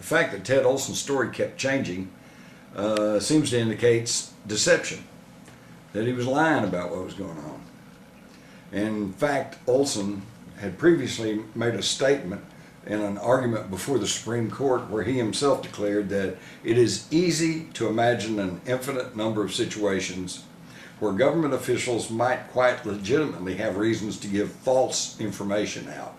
fact that Ted Olson's story kept changing seems to indicate deception, that he was lying about what was going on. And in fact, Olson had previously made a statement in an argument before the Supreme Court where he himself declared that it is easy to imagine an infinite number of situations where government officials might quite legitimately have reasons to give false information out.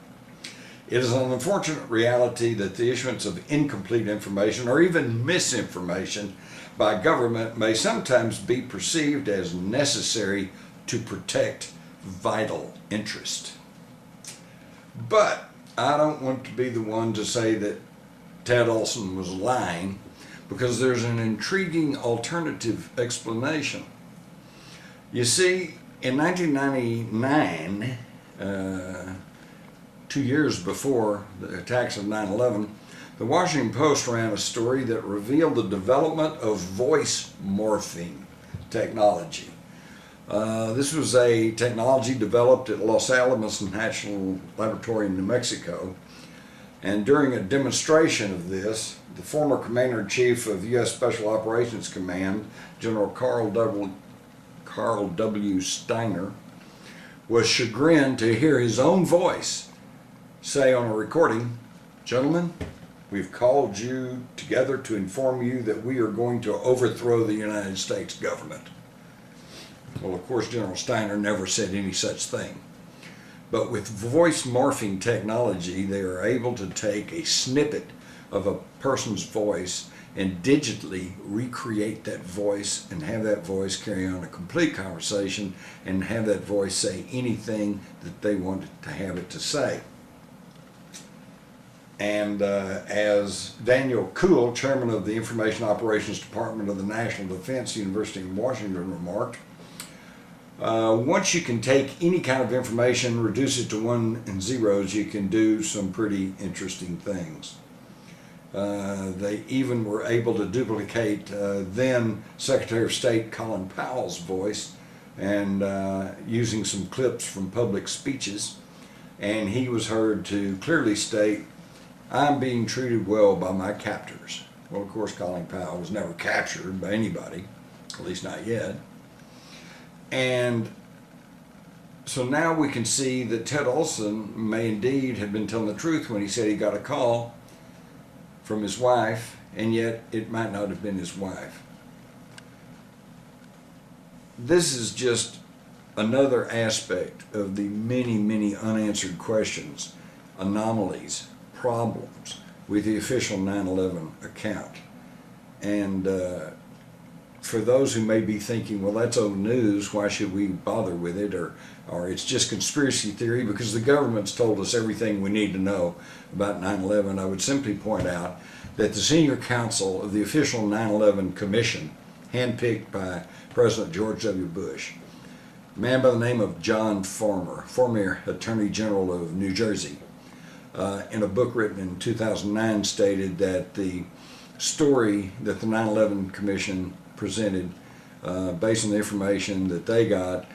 It is an unfortunate reality that the issuance of incomplete information or even misinformation by government may sometimes be perceived as necessary to protect vital interest. But I don't want to be the one to say that Ted Olson was lying, because there's an intriguing alternative explanation. You see, in 1999, 2 years before the attacks of 9/11, the Washington Post ran a story that revealed the development of voice morphing technology. This was a technology developed at Los Alamos National Laboratory in New Mexico, and during a demonstration of this, the former Commander-in-Chief of U.S. Special Operations Command, General Carl W. Steiner, was chagrined to hear his own voice say on a recording, "Gentlemen, we've called you together to inform you that we are going to overthrow the United States government." Well, of course, General Steiner never said any such thing. But with voice morphing technology, they are able to take a snippet of a person's voice and digitally recreate that voice and have that voice carry on a complete conversation and have that voice say anything that they wanted to have it to say. And as Daniel Kuhl, chairman of the Information Operations Department of the National Defense University in Washington, remarked, once you can take any kind of information, reduce it to ones and zeros, you can do some pretty interesting things. They even were able to duplicate then Secretary of State Colin Powell's voice, and using some clips from public speeches, and he was heard to clearly state, "I'm being treated well by my captors." Well, of course, Colin Powell was never captured by anybody, at least not yet. And so now we can see that Ted Olson may indeed have been telling the truth when he said he got a call from his wife, and yet it might not have been his wife. This is just another aspect of the many, many unanswered questions, anomalies, problems with the official 9/11 account. And for those who may be thinking, well, that's old news, why should we bother with it, or it's just conspiracy theory because the government's told us everything we need to know about 9/11, I would simply point out that the senior counsel of the official 9/11 Commission, handpicked by President George W. Bush, a man by the name of John Farmer, former Attorney General of New Jersey, in a book written in 2009 stated that the story that the 9/11 Commission presented, based on the information that they got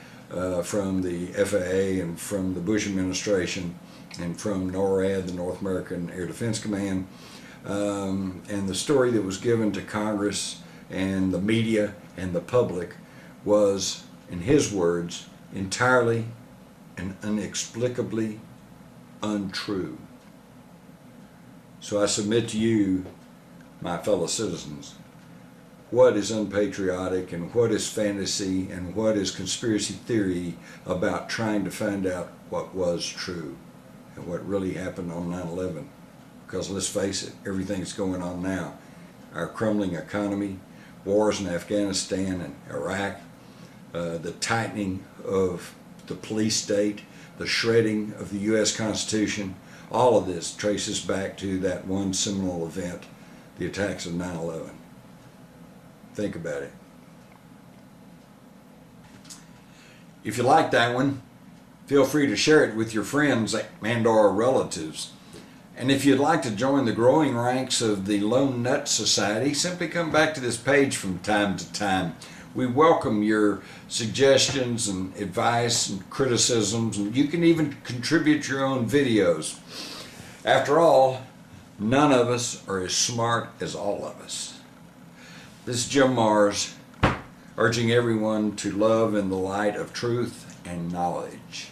from the FAA and from the Bush administration and from NORAD, the North American Air Defense Command, and the story that was given to Congress and the media and the public was, in his words, entirely and inexplicably untrue. So I submit to you, my fellow citizens, what is unpatriotic and what is fantasy and what is conspiracy theory about trying to find out what was true and what really happened on 9/11? Because let's face it, everything's going on now. Our crumbling economy, wars in Afghanistan and Iraq, the tightening of the police state, the shredding of the U.S. Constitution, all of this traces back to that one seminal event, the attacks of 9/11. Think about it. If you like that one, feel free to share it with your friends and or relatives. And if you'd like to join the growing ranks of the Lone Nut Society, simply come back to this page from time to time. We welcome your suggestions and advice and criticisms, and you can even contribute your own videos. After all, None of us are as smart as all of us. This is Jim Marrs, urging everyone to love in the light of truth and knowledge.